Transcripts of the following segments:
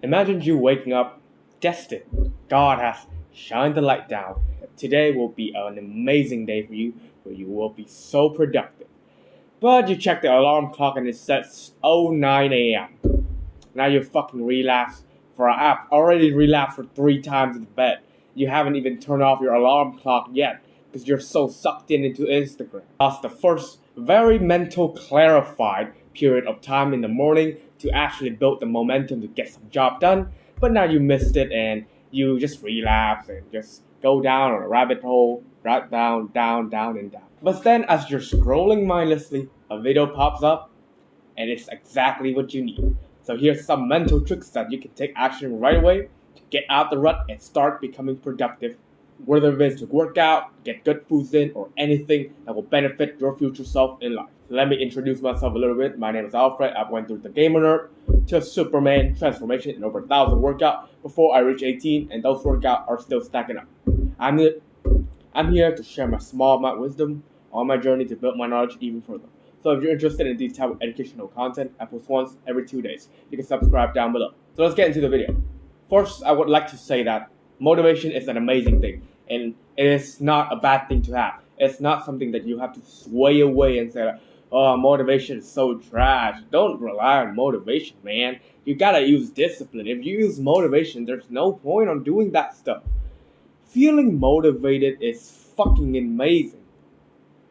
Imagine you waking up, destined. God has shined the light down. Today will be an amazing day for you, where you will be so productive. But you check the alarm clock and it says 09 a.m. Now you fucking relapsed for an app. Already relapsed for 3 times in bed. You haven't even turned off your alarm clock yet because you're so sucked into Instagram. That's the first very mental clarified period of time in the morning to actually build the momentum to get some job done. But now you missed it and you just relapse and just go down on a rabbit hole, right down, down, down, and down. But then as you're scrolling mindlessly, a video pops up and it's exactly what you need. So here's some mental tricks that you can take action right away to get out the rut and start becoming productive. Whether it is to work out, get good foods in, or anything that will benefit your future self in life. So let me introduce myself a little bit. My name is Alfred. I went through the gamer nerd to Superman transformation in over 1,000 workouts before I reached 18, and those workouts are still stacking up. I'm here to share my small amount of wisdom on my journey to build my knowledge even further. So if you're interested in these type of educational content, I post once every 2 days. You can subscribe down below. So let's get into the video. First, I would like to say that motivation is an amazing thing, and it is not a bad thing to have. It's not something that you have to sway away and say, oh, motivation is so trash. Don't rely on motivation, man. You gotta use discipline. If you use motivation, there's no point on doing that stuff. Feeling motivated is fucking amazing.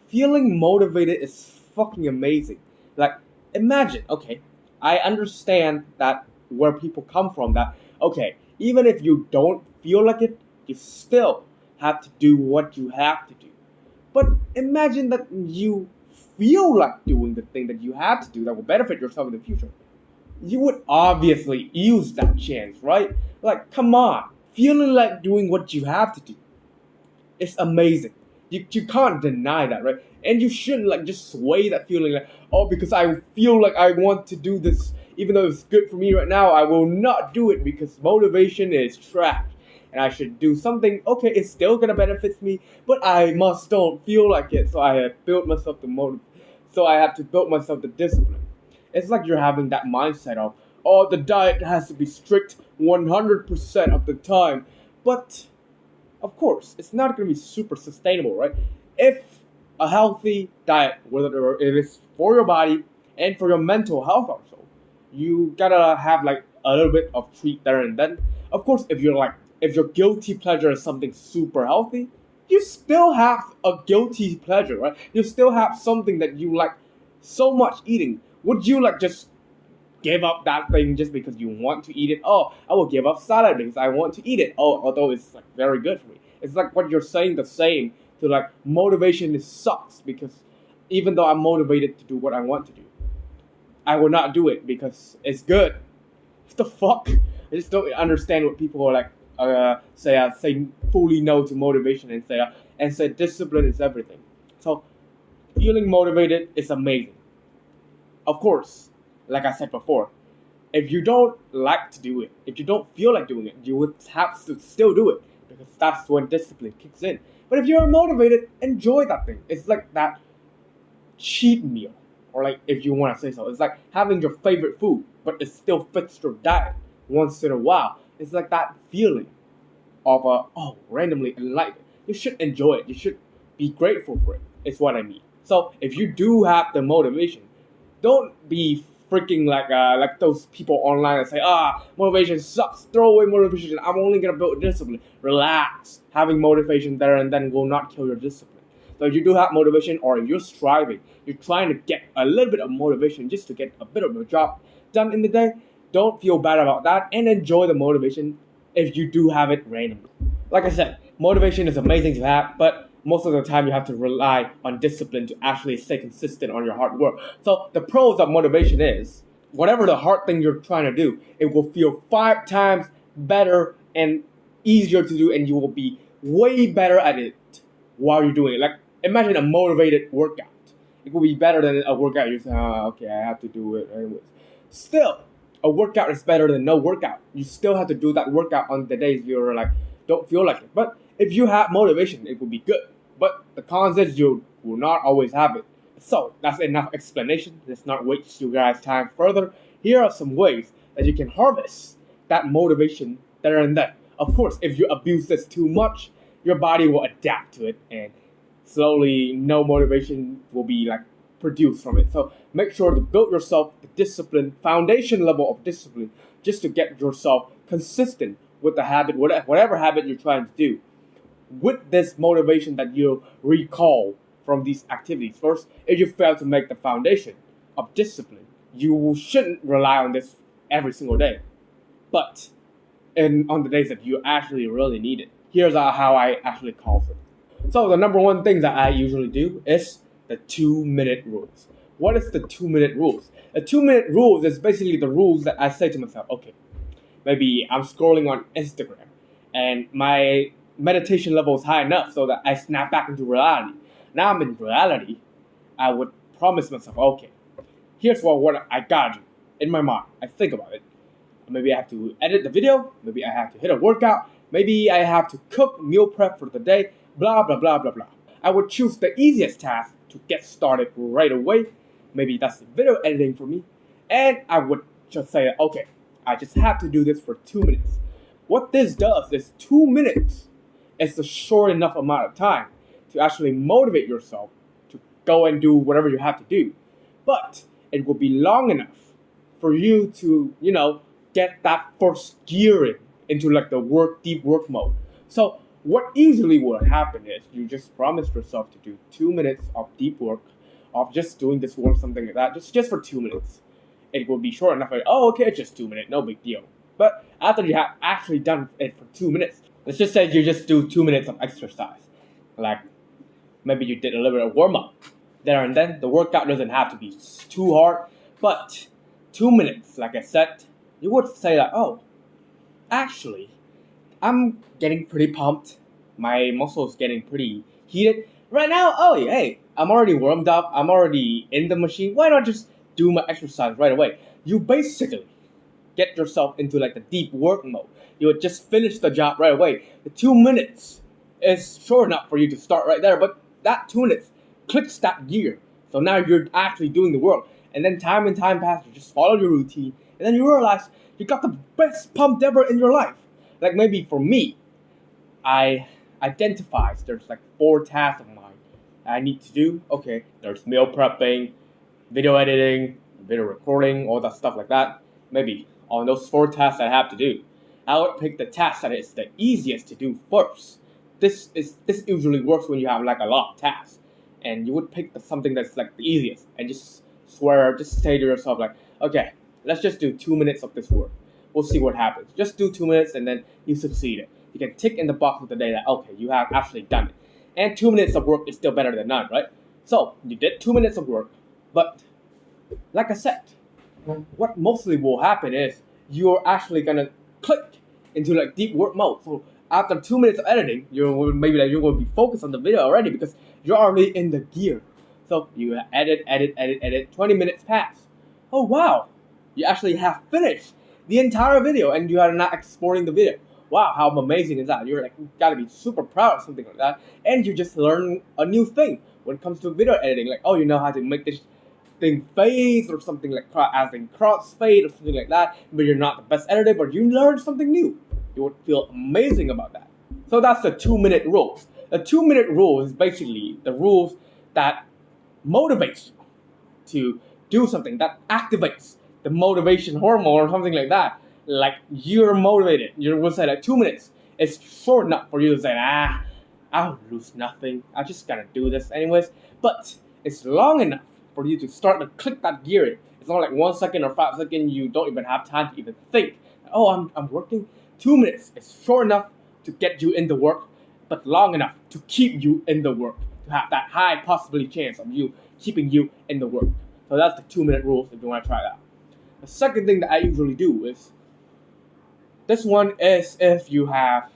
Feeling motivated is fucking amazing. Like, imagine, okay, I understand that where people come from, that, okay, even if you don't feel like it, you still have to do what you have to do. But imagine that you feel like doing the thing that you have to do that will benefit yourself in the future. You would obviously use that chance, right? Like, come on. Feeling like doing what you have to do. It's amazing. You can't deny that, right? And you shouldn't like just sway that feeling like, oh, because I feel like I want to do this, even though it's good for me right now, I will not do it because motivation is trash. And I should do something, okay, it's still gonna benefit me, but I don't feel like it, so I have built myself so I have to build myself the discipline. It's like you're having that mindset of, oh, the diet has to be strict 100% of the time, but of course, it's not going to be super sustainable, right? If a healthy diet, whether it is for your body and for your mental health also, you gotta have like a little bit of treat there and then. Of course, if your guilty pleasure is something super healthy, you still have a guilty pleasure, right? You still have something that you like so much eating. Would you like just give up that thing just because you want to eat it? Oh, I will give up salad because I want to eat it. Oh, although it's like very good for me. It's like what you're saying the same to like motivation sucks because even though I'm motivated to do what I want to do, I will not do it because it's good. What the fuck? I just don't understand what people are like say fully no to motivation and say discipline is everything. So feeling motivated is amazing. Of course, like I said before, if you don't like to do it, if you don't feel like doing it, you would have to still do it because that's when discipline kicks in. But if you're motivated, enjoy that thing. It's like that cheat meal, or like if you want to say so, it's like having your favorite food, but it still fits your diet once in a while. It's like that feeling of randomly enlightened. You should enjoy it. You should be grateful for it. It's what I mean. So if you do have the motivation, don't be freaking like those people online that say, motivation sucks, throw away motivation, I'm only gonna build discipline. Relax. Having motivation there and then will not kill your discipline. So if you do have motivation, or if you're striving, you're trying to get a little bit of motivation just to get a bit of a job done in the day, don't feel bad about that and enjoy the motivation if you do have it randomly. Like I said, motivation is amazing to have, but most of the time you have to rely on discipline to actually stay consistent on your hard work. So the pros of motivation is, whatever the hard thing you're trying to do, it will feel 5 times better and easier to do, and you will be way better at it while you're doing it. Like, imagine a motivated workout. It will be better than a workout you say, okay, I have to do it anyways. Still, a workout is better than no workout. You still have to do that workout on the days you're like, don't feel like it. But if you have motivation, it will be good. But the cons is you will not always have it. So that's enough explanation. Let's not waste you guys' time further. Here are some ways that you can harvest that motivation there and then. Of course, if you abuse this too much, your body will adapt to it, and slowly no motivation will be like produced from it. So make sure to build yourself the discipline, foundation level of discipline, just to get yourself consistent with the habit, whatever habit you're trying to do. With this motivation that you recall from these activities. First, if you fail to make the foundation of discipline, you shouldn't rely on this every single day. But on the days that you actually really need it, here's how I actually call it. So the number one thing that I usually do is the 2-minute rules. What is the 2-minute rules? The 2-minute rules is basically the rules that I say to myself, okay, maybe I'm scrolling on Instagram and my meditation level is high enough so that I snap back into reality. Now I'm in reality, I would promise myself, okay, here's what I gotta do. In my mind, I think about it. Maybe I have to edit the video, maybe I have to hit a workout, maybe I have to cook, meal prep for the day, blah, blah, blah, blah, blah. I would choose the easiest task to get started right away. Maybe that's the video editing for me. And I would just say, okay, I just have to do this for 2 minutes. What this does is 2 minutes is a short enough amount of time to actually motivate yourself to go and do whatever you have to do. But it will be long enough for you to, get that first gearing into like the deep work mode. So what usually will happen is you just promise yourself to do 2 minutes of deep work, of just doing this work, something like that, just for 2 minutes. It will be short enough, like, oh, okay, it's just 2 minutes, no big deal. But after you have actually done it for 2 minutes, let's just say you just do 2 minutes of exercise. Like, maybe you did a little bit of warm-up there and then. The workout doesn't have to be too hard, but 2 minutes, like I said, you would say like, oh, actually, I'm getting pretty pumped. My muscles getting pretty heated. Right now, oh, hey, I'm already warmed up. I'm already in the machine. Why not just do my exercise right away? You basically get yourself into like the deep work mode. You would just finish the job right away. The 2 minutes is short enough for you to start right there, but that 2 minutes clicks that gear. So now you're actually doing the work. And then time and time passes, you just follow your routine. And then you realize you got the best pump ever in your life. Like maybe for me, I identify there's like 4 tasks of mine I need to do. Okay, there's meal prepping, video editing, video recording, all that stuff like that. Maybe on those 4 tasks I have to do, I would pick the task that is the easiest to do first. This usually works when you have like a lot of tasks, and you would pick something that's like the easiest and just say to yourself like, okay, let's just do 2 minutes of this work. We'll see what happens. Just do 2 minutes and then you succeeded. You can tick in the box of the day that, okay, you have actually done it. And 2 minutes of work is still better than none, right? So you did 2 minutes of work, but like I said, what mostly will happen is you're actually gonna click into like deep work mode. So after 2 minutes of editing, you will be focused on the video already because you're already in the gear. So you edit, 20 minutes pass. Oh wow, you actually have finished the entire video and you are not exporting the video. Wow, how amazing is that? You're like, you gotta be super proud of something like that. And you just learn a new thing when it comes to video editing. Like, oh, you know how to make this thing fade or something like as in crossfade or something like that. But you're not the best editor, but you learned something new. You would feel amazing about that. So that's the 2 minute rules. The 2 minute rule is basically the rules that motivates you to do something, that activates the motivation hormone or something like that. Like you're motivated. You will say like 2 minutes. It's short enough for you to say, I'll lose nothing. I just gotta do this anyways. But it's long enough for you to start to click that gear. It's not like 1 second or 5 seconds. You don't even have time to even think. Oh, I'm working. 2 minutes is short enough to get you in the work, but long enough to keep you in the work. To have that high possibility chance of you keeping you in the work. So that's the 2 minute rules if you want to try that. The second thing that I usually do is, this one is if you have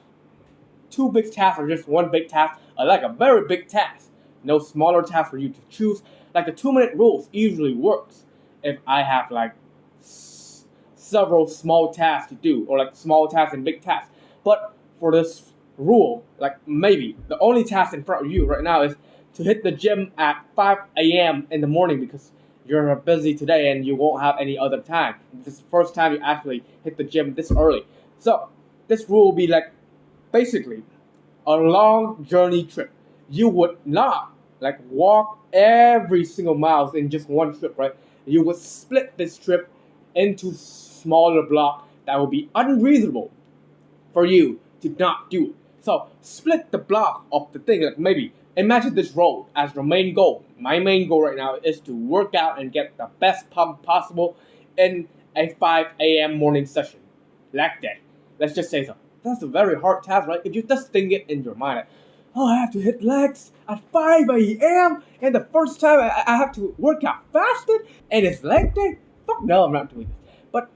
2 big tasks or just 1 big task, or like a very big task, no smaller task for you to choose. Like the 2 minute rules usually works if I have like several small tasks to do, or like small tasks and big tasks. But for this rule, like maybe the only task in front of you right now is to hit the gym at 5 a.m. in the morning because you're busy today and you won't have any other time. This is the first time you actually hit the gym this early. So this rule will be like basically a long journey trip. You would not like walk every single miles in just one trip, right? You would split this trip into smaller blocks that will be unreasonable for you to not do it. So split the block of the thing. Like maybe imagine this road as your main goal. My main goal right now is to work out and get the best pump possible in a 5 a.m. morning session. Leg day. Let's just say so. That's a very hard task, right? If you just think it in your mind, like, oh, I have to hit legs at 5 a.m. and the first time I have to work out fasted and it's leg day. Fuck no, I'm not doing this. But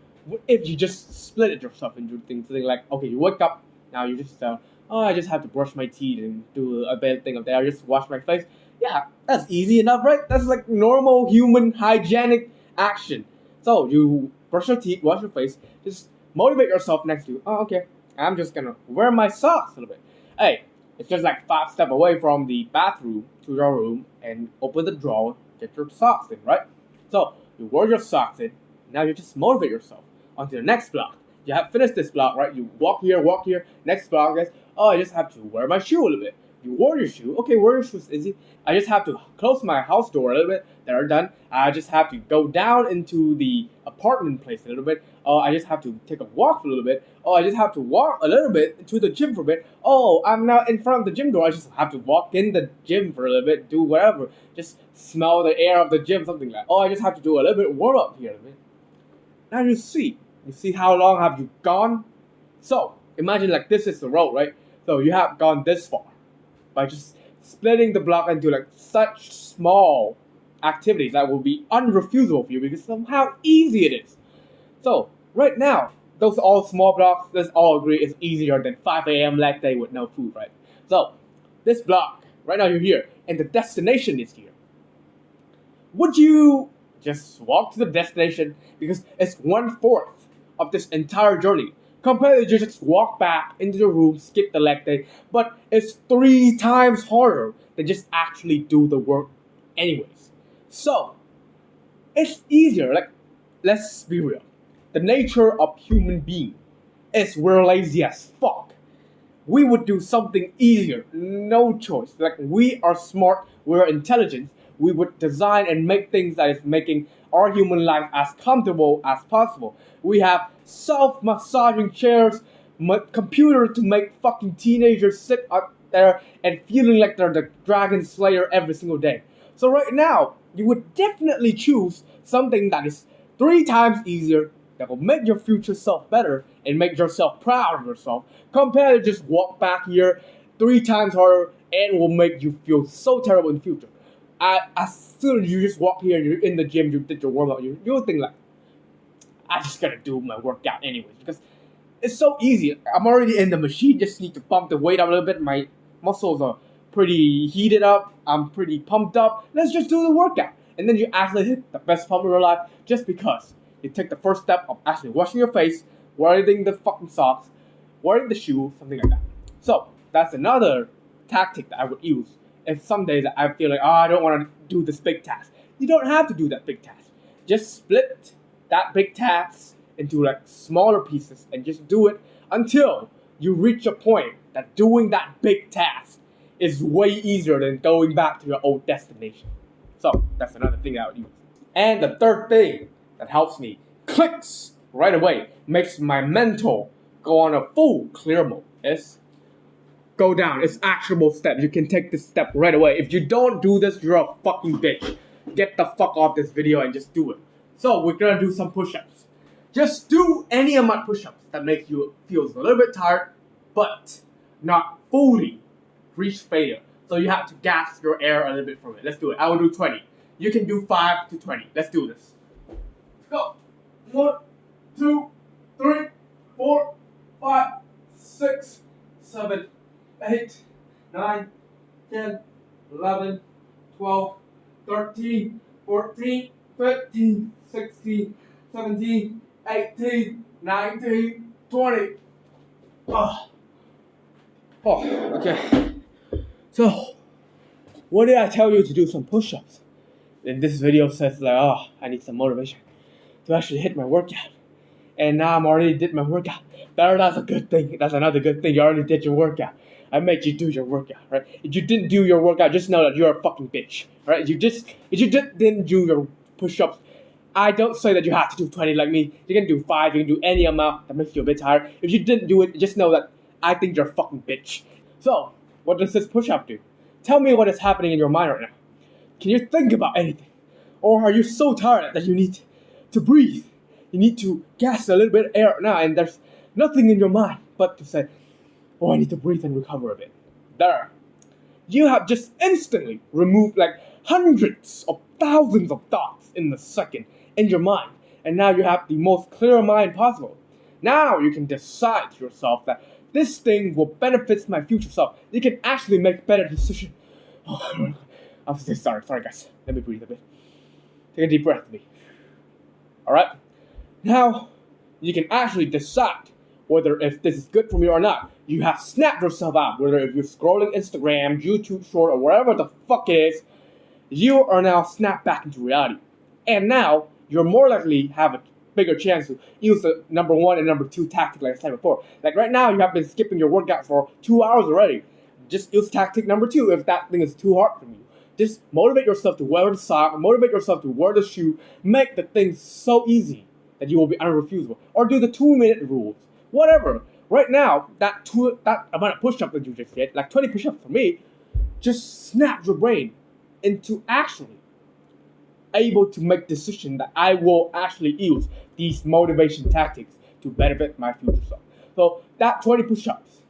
if you just split it yourself into things like, okay, you wake up, now you just oh, I just have to brush my teeth and do a bad thing of that. I just wash my face. Yeah, that's easy enough, right? That's like normal human hygienic action. So you brush your teeth, wash your face, just motivate yourself next to you. Oh, okay, I'm just gonna wear my socks a little bit. Hey, it's just like 5 steps away from the bathroom to your room and open the drawer, get your socks in, right? So you wear your socks in, now you just motivate yourself onto the next block. You have finished this block, right? You walk here, next block is, oh, I just have to wear my shoe a little bit. You wore your shoe, okay, wear your shoes easy. I just have to close my house door a little bit, they're done. I just have to go down into the apartment place a little bit. Oh, I just have to take a walk for a little bit. Oh, I just have to walk a little bit to the gym for a bit. Oh, I'm now in front of the gym door. I just have to walk in the gym for a little bit, do whatever. Just smell the air of the gym, something like that. Oh, I just have to do a little bit warm up here a little bit. Now you see how long have you gone? So imagine like this is the road, right? So you have gone this far by just splitting the block into like such small activities that will be unrefusable for you because somehow easy it is. So right now, those all small blocks, let's all agree is easier than 5 a.m. leg day with no food, right? So this block, right now you're here, and the destination is here. Would you just walk to the destination because it's 1/4 of this entire journey? Compared to just walk back into the room, skip the leg day, but it's 3 times harder than just actually do the work anyways. So it's easier. Like, let's be real. The nature of human being is we're lazy as fuck. We would do something easier, no choice. Like we are smart, we're intelligent. We would design and make things that is making our human life as comfortable as possible. We have self-massaging chairs, computers to make fucking teenagers sit up there and feeling like they're the dragon slayer every single day. So right now, you would definitely choose something that is 3 times easier, that will make your future self better and make yourself proud of yourself, compared to just walk back here 3 times harder and will make you feel so terrible in the future. As soon as you just walk here and you're in the gym, you did your warm up, you'll think like, I just gotta do my workout anyways because it's so easy. I'm already in the machine, just need to bump the weight up a little bit. My muscles are pretty heated up, I'm pretty pumped up. Let's just do the workout. And then you actually hit the best pump of your life just because you take the first step of actually washing your face, wearing the fucking socks, wearing the shoe, something like that. So that's another tactic that I would use if some days I feel like, oh, I don't want to do this big task. You don't have to do that big task. Just split that big task into like smaller pieces and just do it until you reach a point that doing that big task is way easier than going back to your old destination. So that's another thing I would use. And the third thing that helps me clicks right away, makes my mental go on a full clear mode is go down. It's actionable steps. You can take this step right away. If you don't do this, you're a fucking bitch. Get the fuck off this video and just do it. So we're gonna do some push-ups. Just do any amount of push-ups that makes you feel a little bit tired, but not fully reach failure. So you have to gas your air a little bit from it. Let's do it. I will do 20. You can do 5 to 20. Let's do this. Go. 1, 2, 3, 4, 5, 6, 7, 8, 9, 10, 11, 12, 13, 14, 15, 16, 17, 18, 19, 20. Oh, okay. So, what did I tell you to do some push-ups? And this video says like, oh, I need some motivation to actually hit my workout. And now I'm already did my workout. That's a good thing. That's another good thing. You already did your workout. I made you do your workout, right? If you didn't do your workout, just know that you're a fucking bitch, right? If you didn't do your push-ups, I don't say that you have to do 20 like me. You can do 5. You can do any amount that makes you a bit tired. If you didn't do it, just know that I think you're a fucking bitch. So, what does this push-up do? Tell me what is happening in your mind right now. Can you think about anything? Or are you so tired that you need to breathe? You need to gas a little bit of air now, and there's nothing in your mind but to say, oh, I need to breathe and recover a bit. There. You have just instantly removed like hundreds of thousands of thoughts in a second in your mind. And now you have the most clear mind possible. Now you can decide to yourself that this thing will benefit my future self. You can actually make better decisions. Oh, I'm sorry guys. Let me breathe a bit. Take a deep breath with me. Alright? Now, you can actually decide whether if this is good for me or not. You have snapped yourself out, whether if you're scrolling Instagram, YouTube short, or whatever the fuck it is, you are now snapped back into reality. And now, you're more likely have a bigger chance to use the number 1 and number 2 tactic like I said before. Like right now, you have been skipping your workout for 2 hours already. Just use tactic number 2 if that thing is too hard for you. Just motivate yourself to wear the sock, motivate yourself to wear the shoe, make the thing so easy that you will be unrefusable. Or do the 2-minute rules. Whatever. Right now, that amount of push-ups that you just did, like 20 push-ups for me, just snaps your brain into actually able to make decision that I will actually use these motivation tactics to benefit my future self. So that 20 push-ups,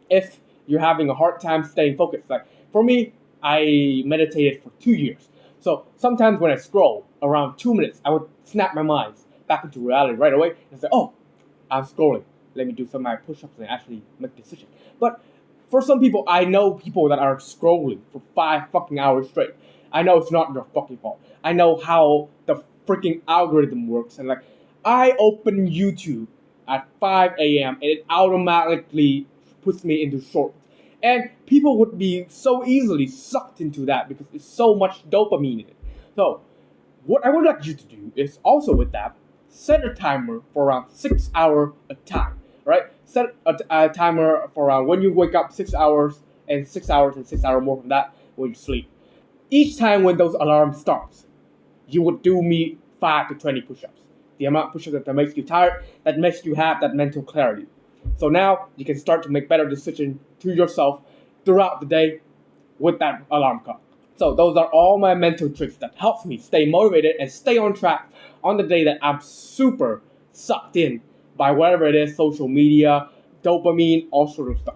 if you're having a hard time staying focused, like for me, I meditated for 2 years. So sometimes when I scroll around 2 minutes, I would snap my mind back into reality right away and say, oh, I'm scrolling. Let me do some of my push-ups and actually make a decision. But for some people, I know people that are scrolling for 5 fucking hours straight. I know it's not your fucking fault. I know how the freaking algorithm works. And like, I open YouTube at 5 a.m. and it automatically puts me into shorts. And people would be so easily sucked into that because there's so much dopamine in it. So, what I would like you to do is also with that, set a timer for around 6 hours a time, right? Set a timer for around when you wake up 6 hours and 6 hours and 6 hours more from that when you sleep. Each time when those alarms starts, you would do me 5 to 20 push-ups. The amount of push-ups that makes you tired, that makes you have that mental clarity. So now you can start to make better decisions to yourself throughout the day with that alarm clock. So those are all my mental tricks that helps me stay motivated and stay on track on the day that I'm super sucked in by whatever it is, social media, dopamine, all sort of stuff.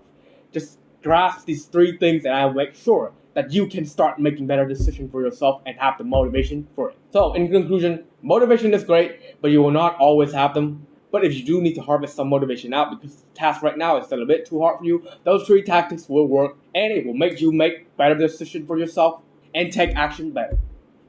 Just grasp these 3 things and I'll make sure that you can start making better decisions for yourself and have the motivation for it. So in conclusion, motivation is great, but you will not always have them. But if you do need to harvest some motivation out because the task right now is still a bit too hard for you, those 3 tactics will work and it will make you make better decisions for yourself and take action better.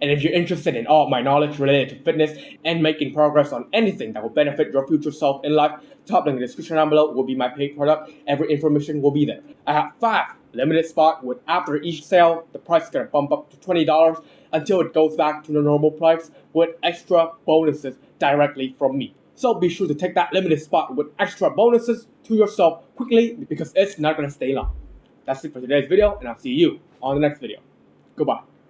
And if you're interested in all my knowledge related to fitness and making progress on anything that will benefit your future self in life, top link in the description down below will be my paid product. Every information will be there. I have 5 limited spots with after each sale, the price is going to bump up to $20 until it goes back to the normal price with extra bonuses directly from me. So be sure to take that limited spot with extra bonuses to yourself quickly because it's not going to stay long. That's it for today's video and I'll see you on the next video. Goodbye.